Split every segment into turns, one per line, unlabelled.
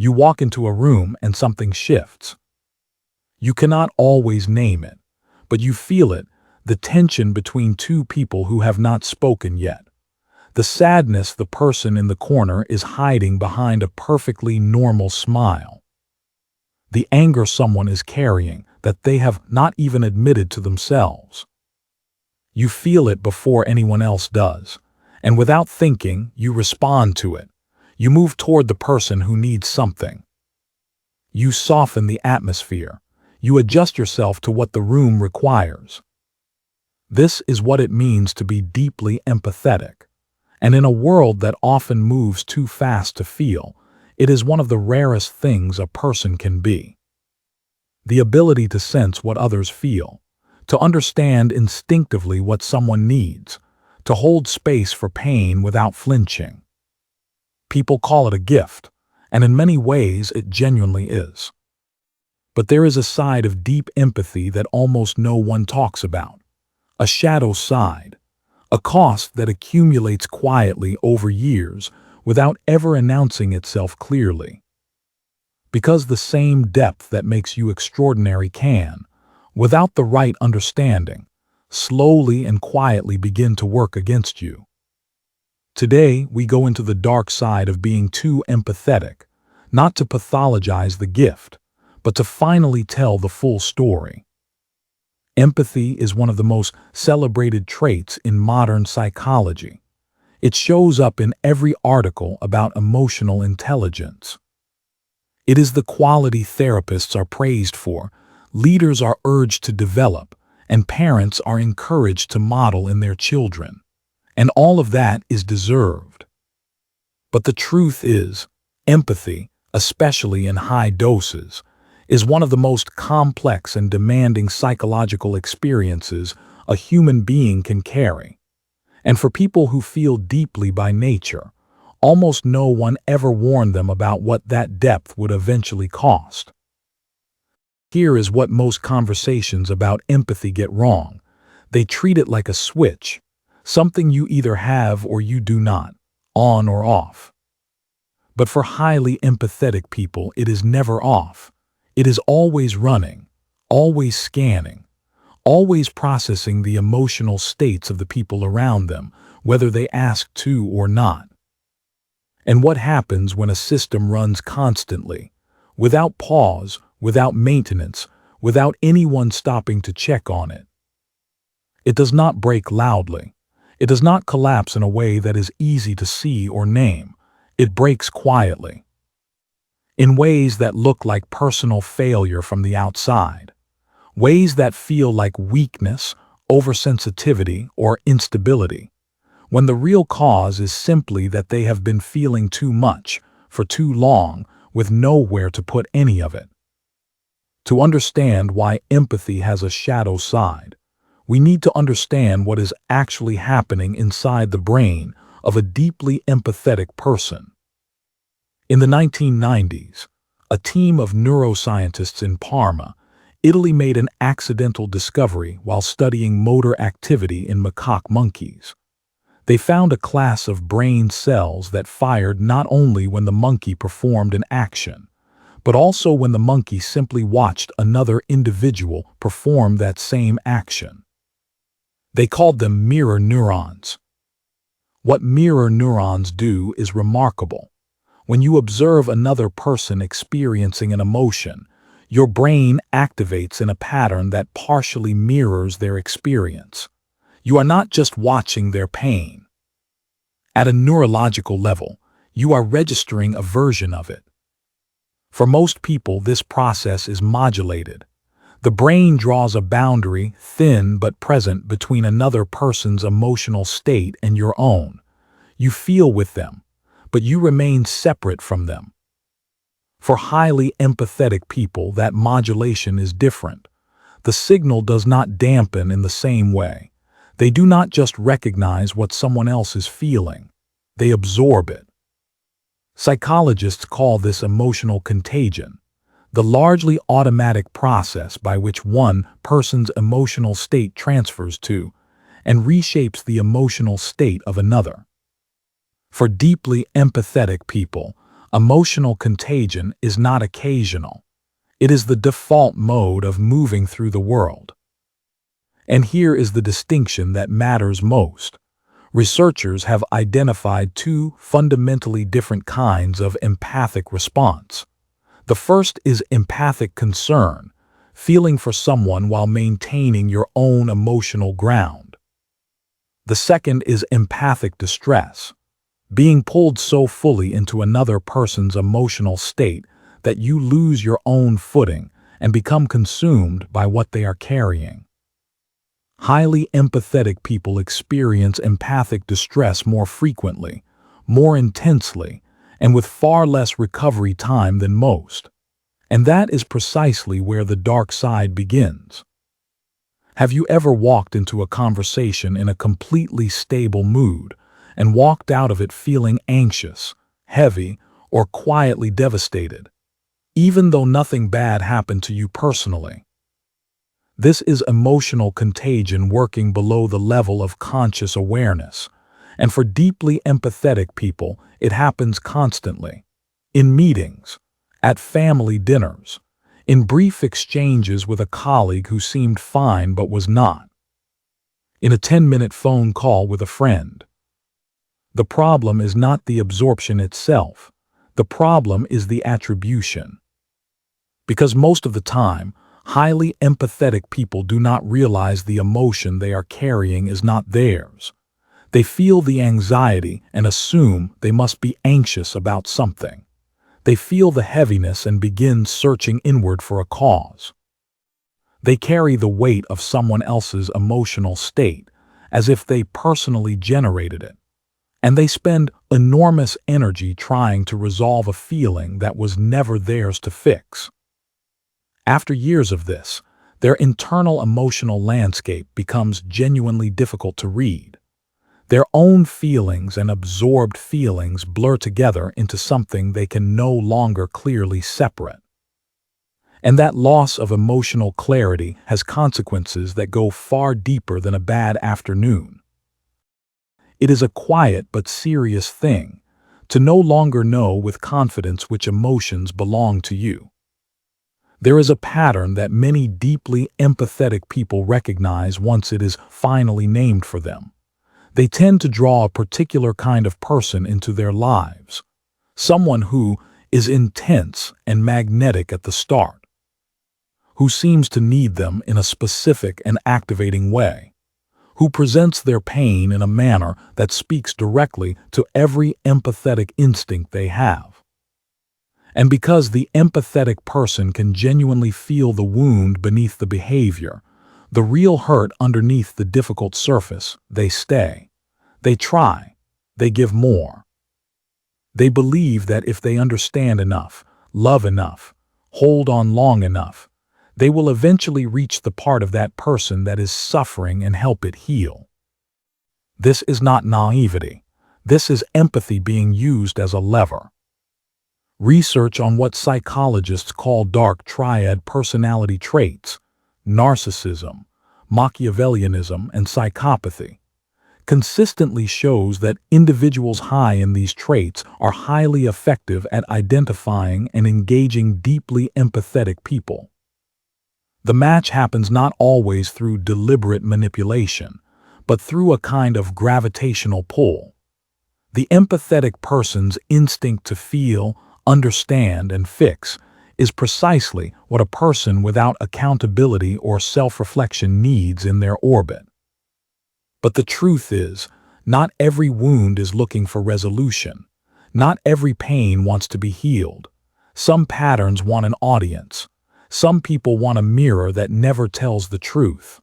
You walk into a room and something shifts. You cannot always name it, but you feel it, the tension between two people who have not spoken yet. The sadness the person in the corner is hiding behind a perfectly normal smile. The anger someone is carrying that they have not even admitted to themselves. You feel it before anyone else does, and without thinking, you respond to it. You move toward the person who needs something. You soften the atmosphere. You adjust yourself to what the room requires. This is what it means to be deeply empathetic. And in a world that often moves too fast to feel, it is one of the rarest things a person can be. The ability to sense what others feel, to understand instinctively what someone needs, to hold space for pain without flinching. People call it a gift, and in many ways it genuinely is. But there is a side of deep empathy that almost no one talks about, a shadow side, a cost that accumulates quietly over years without ever announcing itself clearly. Because the same depth that makes you extraordinary can, without the right understanding, slowly and quietly begin to work against you. Today, we go into the dark side of being too empathetic, not to pathologize the gift, but to finally tell the full story. Empathy is one of the most celebrated traits in modern psychology. It shows up in every article about emotional intelligence. It is the quality therapists are praised for, leaders are urged to develop, and parents are encouraged to model in their children. And all of that is deserved. But the truth is, empathy, especially in high doses, is one of the most complex and demanding psychological experiences a human being can carry. And for people who feel deeply by nature, almost no one ever warned them about what that depth would eventually cost. Here is what most conversations about empathy get wrong. They treat it like a switch, something you either have or you do not, on or off. But for highly empathetic people, it is never off. It is always running, always scanning, always processing the emotional states of the people around them, whether they ask to or not. And what happens when a system runs constantly, without pause, without maintenance, without anyone stopping to check on it? It does not break loudly. It does not collapse in a way that is easy to see or name. It breaks quietly, in ways that look like personal failure from the outside, ways that feel like weakness, oversensitivity, or instability, when the real cause is simply that they have been feeling too much for too long with nowhere to put any of it. To understand why empathy has a shadow side, we need to understand what is actually happening inside the brain of a deeply empathetic person. In the 1990s, a team of neuroscientists in Parma, Italy made an accidental discovery while studying motor activity in macaque monkeys. They found a class of brain cells that fired not only when the monkey performed an action, but also when the monkey simply watched another individual perform that same action. They called them mirror neurons. What mirror neurons do is remarkable. When you observe another person experiencing an emotion, your brain activates in a pattern that partially mirrors their experience. You are not just watching their pain. At a neurological level, you are registering a version of it. For most people, this process is modulated. The brain draws a boundary, thin but present, between another person's emotional state and your own. You feel with them, but you remain separate from them. For highly empathetic people, that modulation is different. The signal does not dampen in the same way. They do not just recognize what someone else is feeling, they absorb it. Psychologists call this emotional contagion, the largely automatic process by which one person's emotional state transfers to and reshapes the emotional state of another. For deeply empathetic people, Emotional contagion is not occasional. It is the default mode of moving through the world. And here is the distinction that matters most. Researchers have identified two fundamentally different kinds of empathic response. The first is empathic concern, feeling for someone while maintaining your own emotional ground. The second is empathic distress, being pulled so fully into another person's emotional state that you lose your own footing and become consumed by what they are carrying. Highly empathetic people experience empathic distress more frequently, more intensely, and with far less recovery time than most. And that is precisely where the dark side begins. Have you ever walked into a conversation in a completely stable mood and walked out of it feeling anxious, heavy, or quietly devastated, even though nothing bad happened to you personally? This is emotional contagion working below the level of conscious awareness, and for deeply empathetic people, it happens constantly. In meetings, at family dinners, in brief exchanges with a colleague who seemed fine but was not, in a 10-minute phone call with a friend. The problem is not the absorption itself. The problem is the attribution. Because most of the time, highly empathetic people do not realize the emotion they are carrying is not theirs. They feel the anxiety and assume they must be anxious about something. They feel the heaviness and begin searching inward for a cause. They carry the weight of someone else's emotional state as if they personally generated it. And they spend enormous energy trying to resolve a feeling that was never theirs to fix. After years of this, their internal emotional landscape becomes genuinely difficult to read. Their own feelings and absorbed feelings blur together into something they can no longer clearly separate. And that loss of emotional clarity has consequences that go far deeper than a bad afternoon. It is a quiet but serious thing to no longer know with confidence which emotions belong to you. There is a pattern that many deeply empathetic people recognize once it is finally named for them. They tend to draw a particular kind of person into their lives, someone who is intense and magnetic at the start, who seems to need them in a specific and activating way, who presents their pain in a manner that speaks directly to every empathetic instinct they have. And because the empathetic person can genuinely feel the wound beneath the behavior, the real hurt underneath the difficult surface, they stay. They try. They give more. They believe that if they understand enough, love enough, hold on long enough, they will eventually reach the part of that person that is suffering and help it heal. This is not naivety. This is empathy being used as a lever. Research on what psychologists call dark triad personality traits, narcissism, Machiavellianism, and psychopathy, consistently shows that individuals high in these traits are highly effective at identifying and engaging deeply empathetic people. The match happens not always through deliberate manipulation, but through a kind of gravitational pull. The empathetic person's instinct to feel, understand, and fix is precisely what a person without accountability or self-reflection needs in their orbit. But the truth is, not every wound is looking for resolution. Not every pain wants to be healed. Some patterns want an audience. Some people want a mirror that never tells the truth.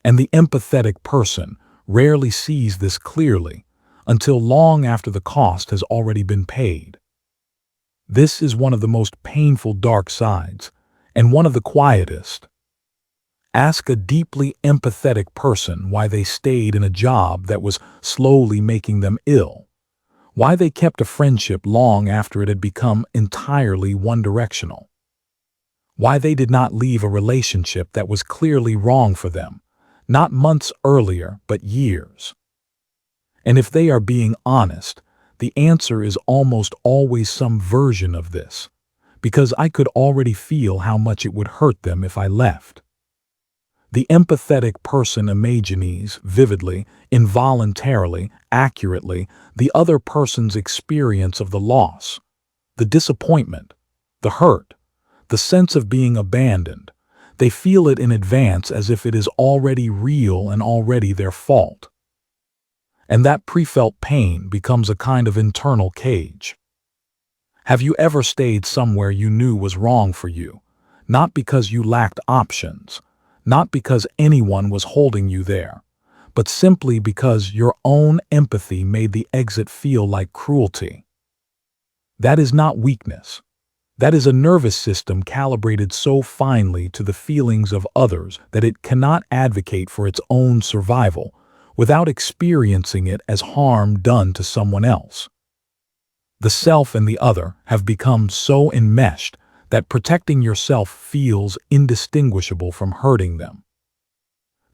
And the empathetic person rarely sees this clearly until long after the cost has already been paid. This is one of the most painful dark sides, and one of the quietest. Ask a deeply empathetic person why they stayed in a job that was slowly making them ill, why they kept a friendship long after it had become entirely one-directional, why they did not leave a relationship that was clearly wrong for them, not months earlier, but years. And if they are being honest, The answer is almost always some version of this, because I could already feel how much it would hurt them if I left. The empathetic person imagines vividly, involuntarily, accurately, the other person's experience of the loss, the disappointment, the hurt, the sense of being abandoned. They feel it in advance as if it is already real and already their fault. And that pre-felt pain becomes a kind of internal cage. Have you ever stayed somewhere you knew was wrong for you, not because you lacked options, not because anyone was holding you there, but simply because your own empathy made the exit feel like cruelty? That is not weakness. That is a nervous system calibrated so finely to the feelings of others that it cannot advocate for its own survival without experiencing it as harm done to someone else. The self and the other have become so enmeshed that protecting yourself feels indistinguishable from hurting them.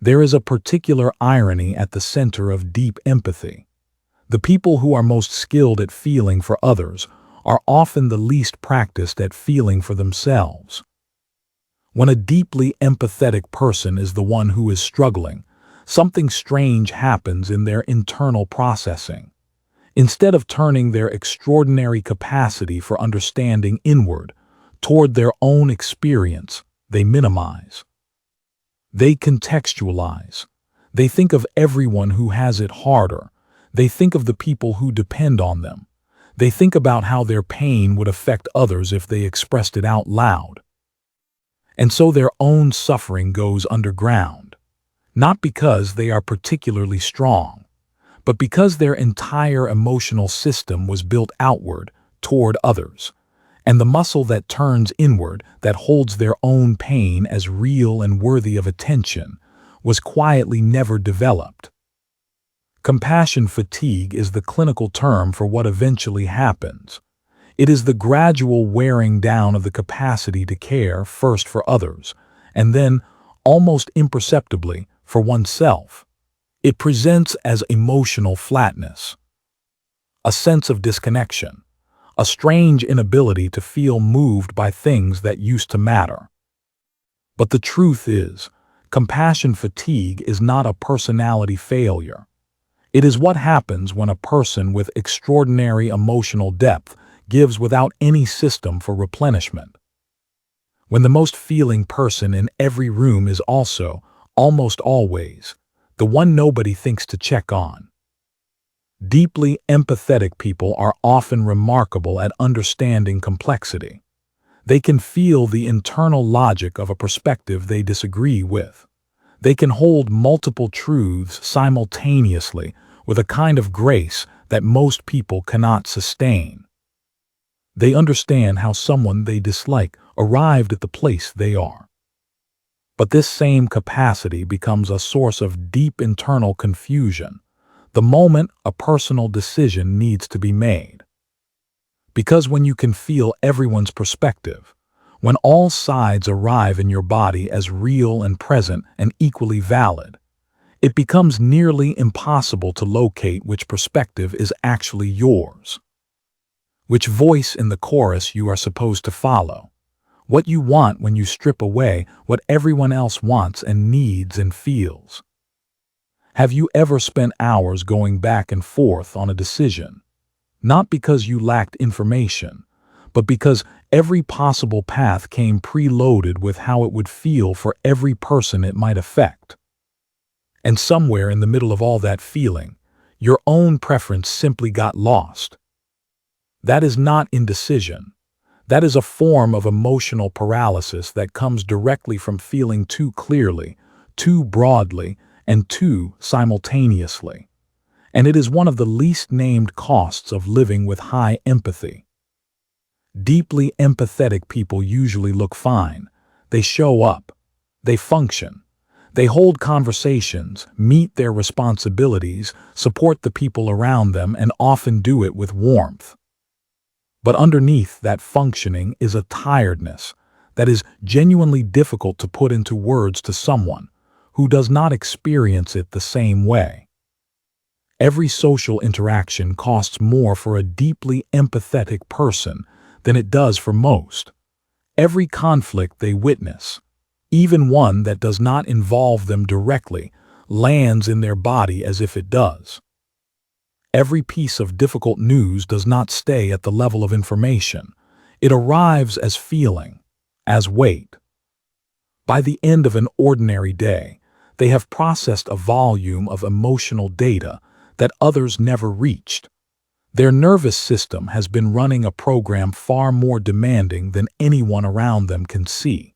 There is a particular irony at the center of deep empathy. The people who are most skilled at feeling for others are often the least practiced at feeling for themselves. When a deeply empathetic person is the one who is struggling, something strange happens in their internal processing. Instead of turning their extraordinary capacity for understanding inward, toward their own experience, they minimize. They contextualize. They think of everyone who has it harder. They think of the people who depend on them. They think about how their pain would affect others if they expressed it out loud. And so their own suffering goes underground, not because they are particularly strong, but because their entire emotional system was built outward, toward others, and the muscle that turns inward, that holds their own pain as real and worthy of attention, was quietly never developed. Compassion fatigue is the clinical term for what eventually happens. It is the gradual wearing down of the capacity to care first for others, and then, almost imperceptibly, for oneself. It presents as emotional flatness, a sense of disconnection, a strange inability to feel moved by things that used to matter. But the truth is, compassion fatigue is not a personality failure. It is what happens when a person with extraordinary emotional depth gives without any system for replenishment. When the most feeling person in every room is also, almost always, the one nobody thinks to check on. Deeply empathetic people are often remarkable at understanding complexity. They can feel the internal logic of a perspective they disagree with. They can hold multiple truths simultaneously with a kind of grace that most people cannot sustain. They understand how someone they dislike arrived at the place they are. But this same capacity becomes a source of deep internal confusion the moment a personal decision needs to be made. Because when you can feel everyone's perspective, when all sides arrive in your body as real and present and equally valid, it becomes nearly impossible to locate which perspective is actually yours, which voice in the chorus you are supposed to follow, what you want when you strip away what everyone else wants and needs and feels. Have you ever spent hours going back and forth on a decision, not because you lacked information, but because every possible path came preloaded with how it would feel for every person it might affect? And somewhere in the middle of all that feeling, your own preference simply got lost. That is not indecision. That is a form of emotional paralysis that comes directly from feeling too clearly, too broadly, and too simultaneously. And it is one of the least named costs of living with high empathy. Deeply empathetic people usually look fine. They show up. They function. They hold conversations, meet their responsibilities, support the people around them, and often do it with warmth. But underneath that functioning is a tiredness that is genuinely difficult to put into words to someone who does not experience it the same way. Every social interaction costs more for a deeply empathetic person than it does for most. Every conflict they witness, even one that does not involve them directly, lands in their body as if it does. Every piece of difficult news does not stay at the level of information. It arrives as feeling, as weight. By the end of an ordinary day, they have processed a volume of emotional data that others never reached. Their nervous system has been running a program far more demanding than anyone around them can see.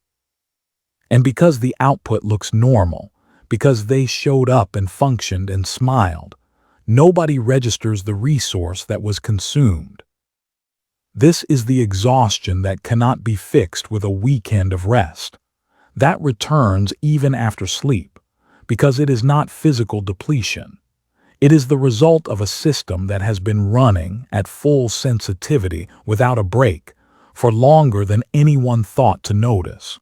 And because the output looks normal, because they showed up and functioned and smiled, nobody registers the resource that was consumed. This is the exhaustion that cannot be fixed with a weekend of rest. That returns even after sleep, because it is not physical depletion. It is the result of a system that has been running at full sensitivity without a break for longer than anyone thought to notice.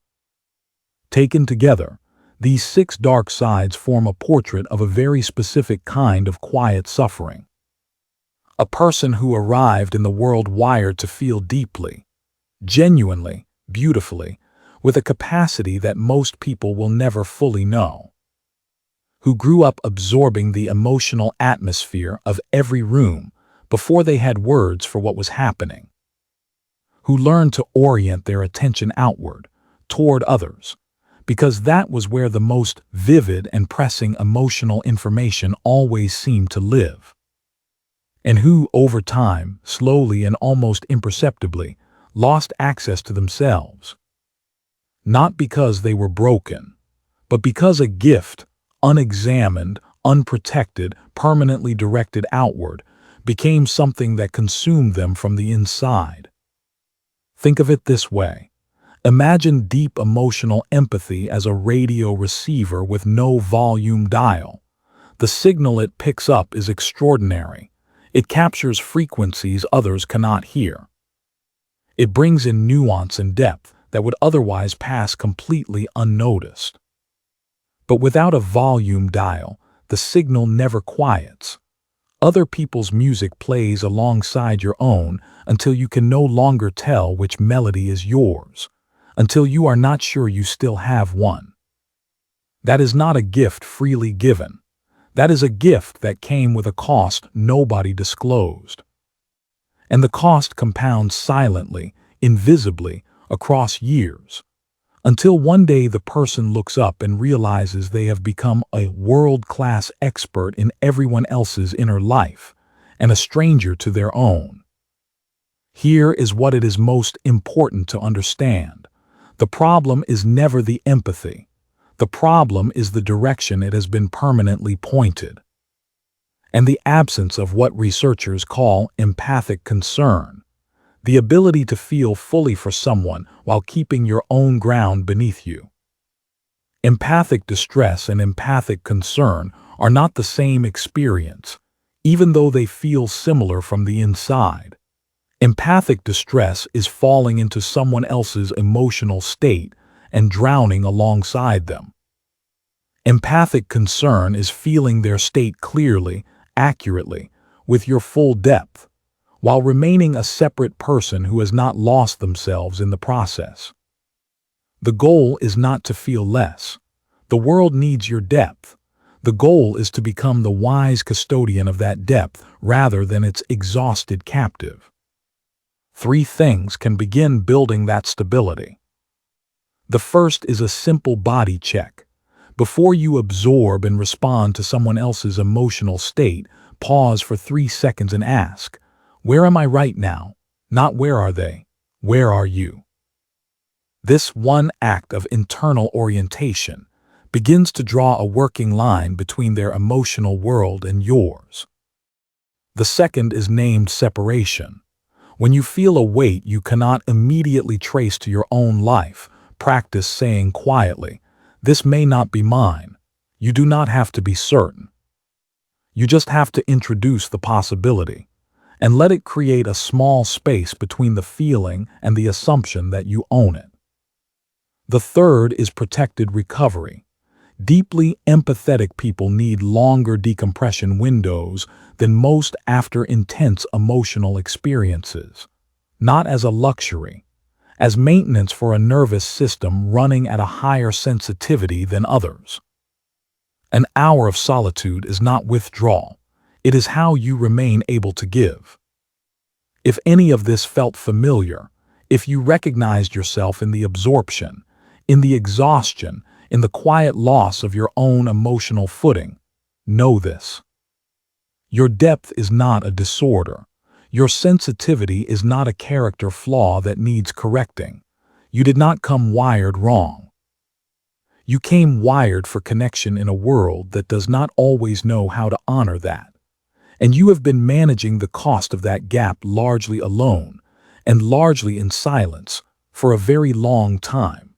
Taken together, these 6 dark sides form a portrait of a very specific kind of quiet suffering. A person who arrived in the world wired to feel deeply, genuinely, beautifully, with a capacity that most people will never fully know. Who grew up absorbing the emotional atmosphere of every room before they had words for what was happening. Who learned to orient their attention outward, toward others, because that was where the most vivid and pressing emotional information always seemed to live. And who, over time, slowly and almost imperceptibly, lost access to themselves. Not because they were broken, but because a gift, unexamined, unprotected, permanently directed outward, became something that consumed them from the inside. Think of it this way. Imagine deep emotional empathy as a radio receiver with no volume dial. The signal it picks up is extraordinary. It captures frequencies others cannot hear. It brings in nuance and depth that would otherwise pass completely unnoticed. But without a volume dial, the signal never quiets. Other people's music plays alongside your own until you can no longer tell which melody is yours, until you are not sure you still have one. That is not a gift freely given. That is a gift that came with a cost nobody disclosed. And the cost compounds silently, invisibly, across years, until one day the person looks up and realizes they have become a world-class expert in everyone else's inner life, and a stranger to their own. Here is what it is most important to understand. The problem is never the empathy. The problem is the direction it has been permanently pointed. And the absence of what researchers call empathic concern, the ability to feel fully for someone while keeping your own ground beneath you. Empathic distress and empathic concern are not the same experience, even though they feel similar from the inside. Empathic distress is falling into someone else's emotional state and drowning alongside them. Empathic concern is feeling their state clearly, accurately, with your full depth, while remaining a separate person who has not lost themselves in the process. The goal is not to feel less. The world needs your depth. The goal is to become the wise custodian of that depth rather than its exhausted captive. 3 things can begin building that stability. The first is a simple body check. Before you absorb and respond to someone else's emotional state, pause for 3 seconds and ask, where am I right now? Not where are they? Where are you? This one act of internal orientation begins to draw a working line between their emotional world and yours. The second is named separation. When you feel a weight you cannot immediately trace to your own life, practice saying quietly, this may not be mine. You do not have to be certain. You just have to introduce the possibility, and let it create a small space between the feeling and the assumption that you own it. The third is protected recovery. Deeply empathetic people need longer decompression windows than most after intense emotional experiences. Not as a luxury, as maintenance for a nervous system running at a higher sensitivity than others. An hour of solitude is not withdrawal. It is how you remain able to give. If any of this felt familiar, if you recognized yourself in the absorption, in the exhaustion, in the quiet loss of your own emotional footing, know this. Your depth is not a disorder. Your sensitivity is not a character flaw that needs correcting. You did not come wired wrong. You came wired for connection in a world that does not always know how to honor that. And you have been managing the cost of that gap largely alone, and largely in silence, for a very long time.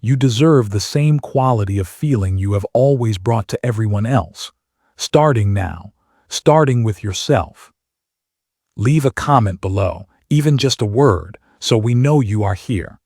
You deserve the same quality of feeling you have always brought to everyone else, starting now, starting with yourself. Leave a comment below, even just a word, so we know you are here.